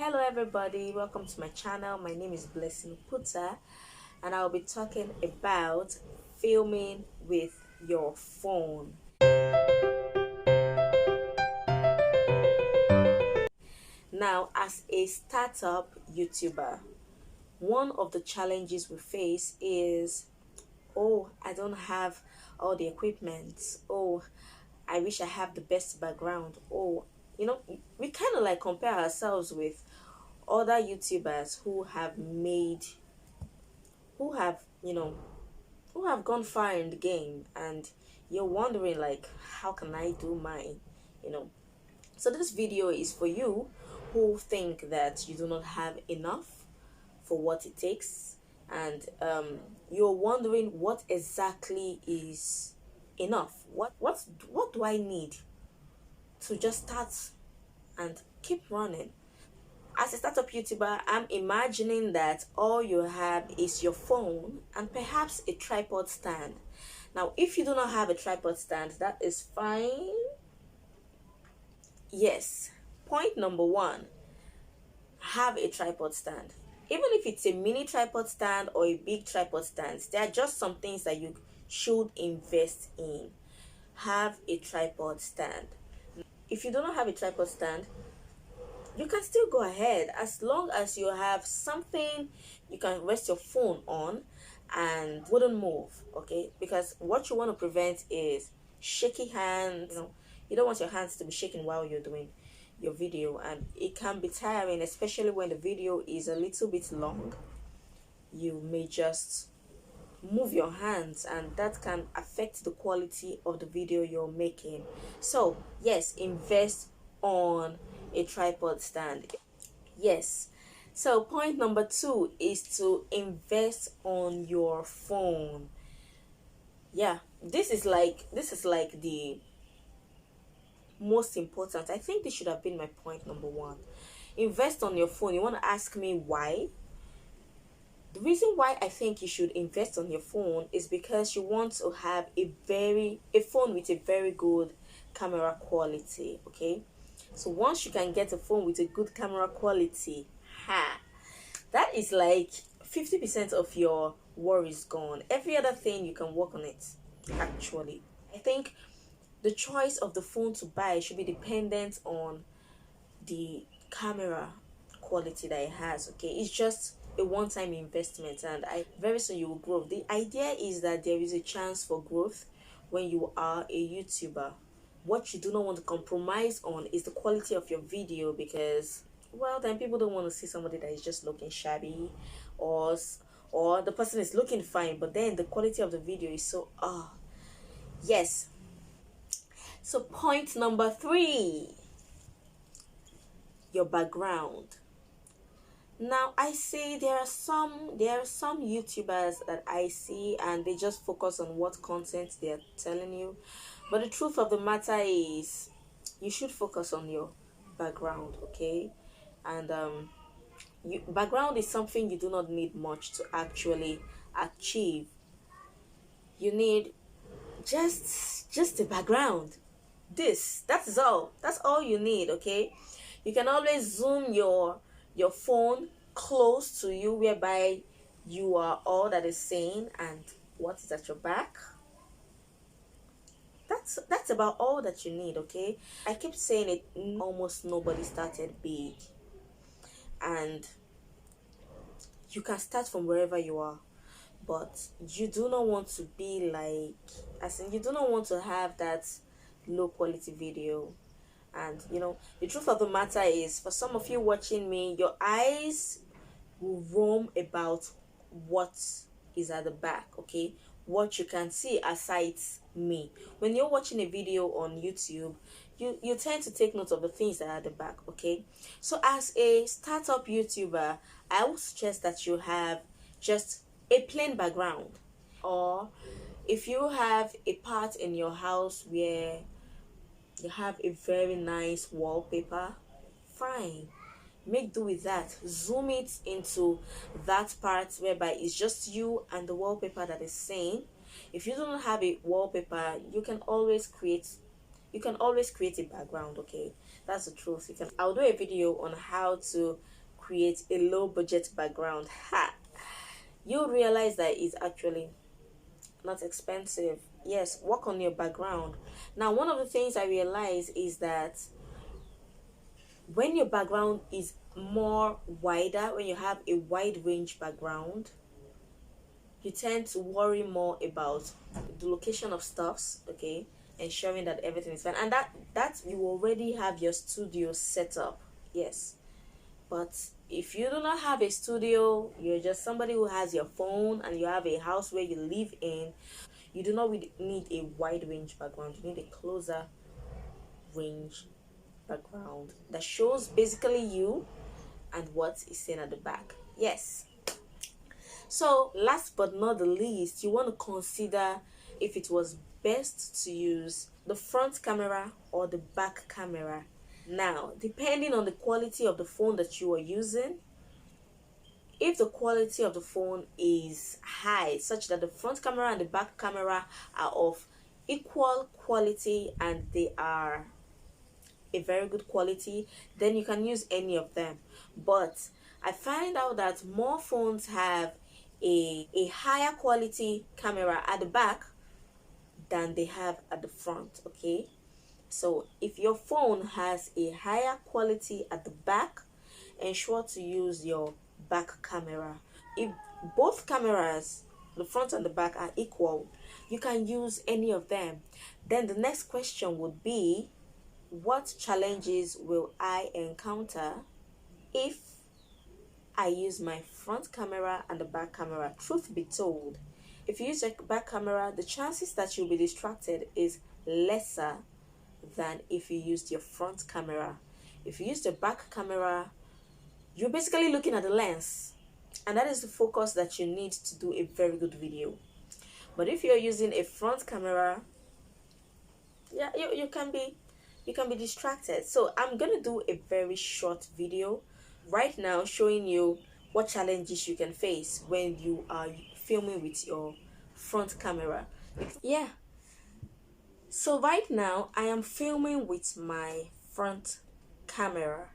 Hello everybody, welcome to my channel. My name is Blessing Puta and I'll be talking about filming with your phone. Now, as a startup YouTuber, one of the challenges we face is, oh, I don't have all the equipment. Oh, I wish I have the best background. Oh, we kind of like compare ourselves with other YouTubers who have, who have gone far in the game, and you're wondering like, how can I do mine? You know. So this video is for you who think that you do not have enough for what it takes, and you're wondering what exactly is enough. What do I need to just start and keep running? As a startup YouTuber, I'm imagining that all you have is your phone and perhaps a tripod stand. Now, if you do not have a tripod stand, that is fine. Yes. Point number one, have a tripod stand. Even if it's a mini tripod stand or a big tripod stand, there are just some things that you should invest in. Have a tripod stand. If you do not have a tripod stand, you can still go ahead as long as you have something you can rest your phone on and wouldn't move, okay? Because what you want to prevent is shaky hands. You don't want your hands to be shaking while you're doing your video, and it can be tiring, especially when the video is a little bit long. You may just move your hands and that can affect the quality of the video you're making. So yes, invest on a tripod stand. Yes. So point number two is to invest on your phone. Yeah, this is like the most important. I think this should have been my point number one. Invest on your phone. You want to ask me why? The reason why I think you should invest on your phone is because you want to have a phone with a very good camera quality, okay? So once you can get a phone with a good camera quality, that is like 50% of your worries gone. Every other thing you can work on it, actually. I think the choice of the phone to buy should be dependent on the camera quality that it has, okay? It's just a one-time investment, and very soon you will grow. The idea is that there is a chance for growth when you are a YouTuber. What you do not want to compromise on is the quality of your video, because, well, then people don't want to see somebody that is just looking shabby, or the person is looking fine but then the quality of the video is so yes. So point number three, your background. Now, I see there are some YouTubers that I see and they just focus on what content they're telling you, but the truth of the matter is you should focus on your background, okay? And background is something you do not need much to actually achieve. You need just a background. That's all you need, okay? You can always zoom your phone close to you, whereby you are all that is seen and what is at your back. That's about all that you need, okay? I keep saying it, almost nobody started big, and you can start from wherever you are, but you do not want to be like, as in, you do not want to have that low quality video. And the truth of the matter is, for some of you watching me, your eyes will roam about what is at the back, okay? What you can see aside me. When you're watching a video on YouTube, you tend to take note of the things that are at the back, okay? So as a startup YouTuber, I would suggest that you have just a plain background, or if you have a part in your house where you have a very nice wallpaper, fine, make do with that. Zoom it into that part whereby it's just you and the wallpaper that is seen. If you don't have a wallpaper, you can always create a background, okay? That's the truth. I'll do a video on how to create a low budget background. Ha! You'll realize that it's actually not expensive. Yes, work on your background. Now, one of the things I realize is that when your background is more wider, when you have a wide range background, you tend to worry more about the location of stuffs, okay, ensuring that everything is fine, and that you already have your studio set up. Yes, but if you do not have a studio, you're just somebody who has your phone and you have a house where you live in, you do not really need a wide range background. You need a closer range background that shows basically you and what is seen at the back. Yes. So last but not the least, you want to consider if it was best to use the front camera or the back camera. Now, depending on the quality of the phone that you are using, if the quality of the phone is high, such that the front camera and the back camera are of equal quality and they are a very good quality, then you can use any of them. But I find out that more phones have a higher quality camera at the back than they have at the front. Okay, so if your phone has a higher quality at the back, ensure to use your back camera. If both cameras, the front and the back, are equal, you can use any of them. Then the next question would be, what challenges will I encounter if I use my front camera and the back camera? Truth be told, if you use your back camera, the chances that you'll be distracted is lesser than if you used your front camera. If you use the back camera, you're basically looking at the lens, and that is the focus that you need to do a very good video. But if you're using a front camera, yeah, you can be distracted. So I'm gonna do a very short video right now showing you what challenges you can face when you are filming with your front camera. Yeah, so right now I am filming with my front camera.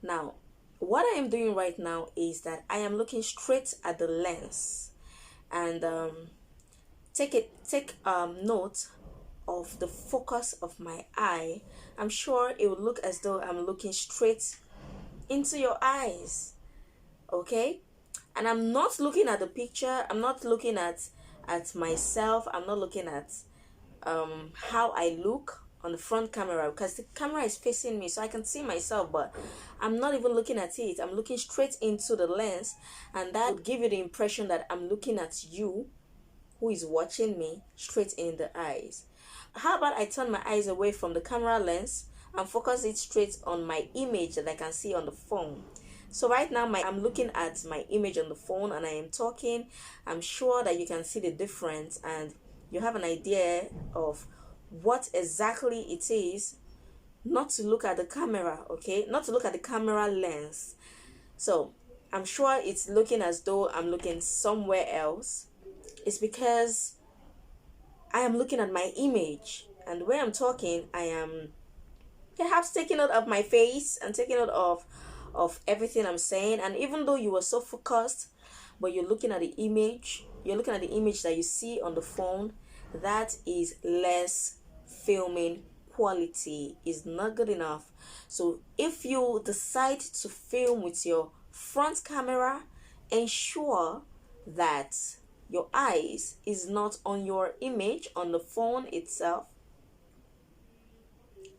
Now what I am doing right now is that I am looking straight at the lens, and take note of the focus of my eye. I'm sure it will look as though I'm looking straight into your eyes, okay? And I'm not looking at the picture, I'm not looking at myself, I'm not looking at how I look on the front camera, because the camera is facing me so I can see myself, but I'm not even looking at it. I'm looking straight into the lens, and that would give you the impression that I'm looking at you who is watching me straight in the eyes. How about I turn my eyes away from the camera lens and focus it straight on my image that I can see on the phone? So right now I'm looking at my image on the phone and I am talking. I'm sure that you can see the difference and you have an idea of what exactly it is not to look at the camera, okay? Not to look at the camera lens. So I'm sure it's looking as though I'm looking somewhere else. It's because I am looking at my image, and when I'm talking, I am perhaps taking note of my face and taking note of everything I'm saying. And even though you were so focused, but you're looking at the image, that you see on the phone, that is less filming quality, is not good enough. So if you decide to film with your front camera, ensure that your eyes is not on your image on the phone itself,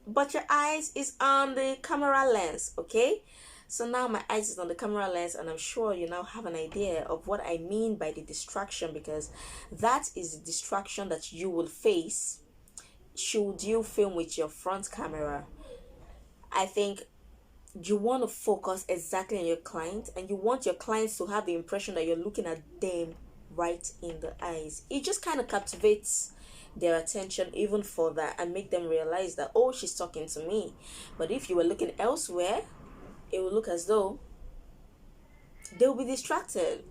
but your eyes is on the camera lens, okay? So now my eyes is on the camera lens, and I'm sure you now have an idea of what I mean by the distraction, because that is the distraction that you will face should you film with your front camera. I think you want to focus exactly on your client, and you want your clients to have the impression that you're looking at them right in the eyes. It just kind of captivates their attention even for that, and make them realize that, oh, she's talking to me. But if you were looking elsewhere, it will look as though they'll be distracted,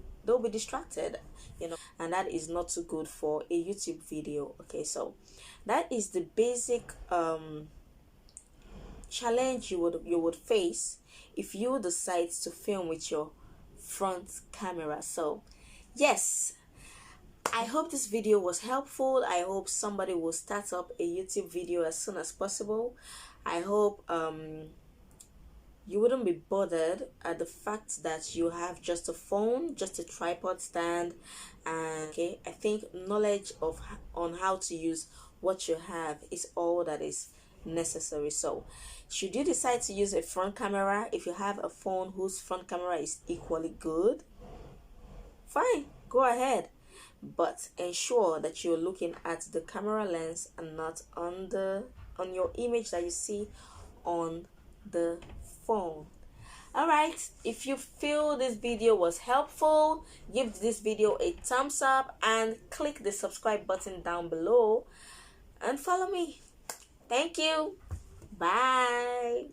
and that is not too good for a YouTube video. Okay, so that is the basic challenge you would face if you decide to film with your front camera. So yes, I hope this video was helpful. I hope somebody will start up a YouTube video as soon as possible. I hope you wouldn't be bothered at the fact that you have just a phone, just a tripod stand, and okay, I think knowledge of on how to use what you have is all that is necessary. So should you decide to use a front camera, if you have a phone whose front camera is equally good, fine, go ahead, but ensure that you're looking at the camera lens and not on your image that you see on the phone. All right, if you feel this video was helpful, give this video a thumbs up and click the subscribe button down below and follow me. Thank you. Bye.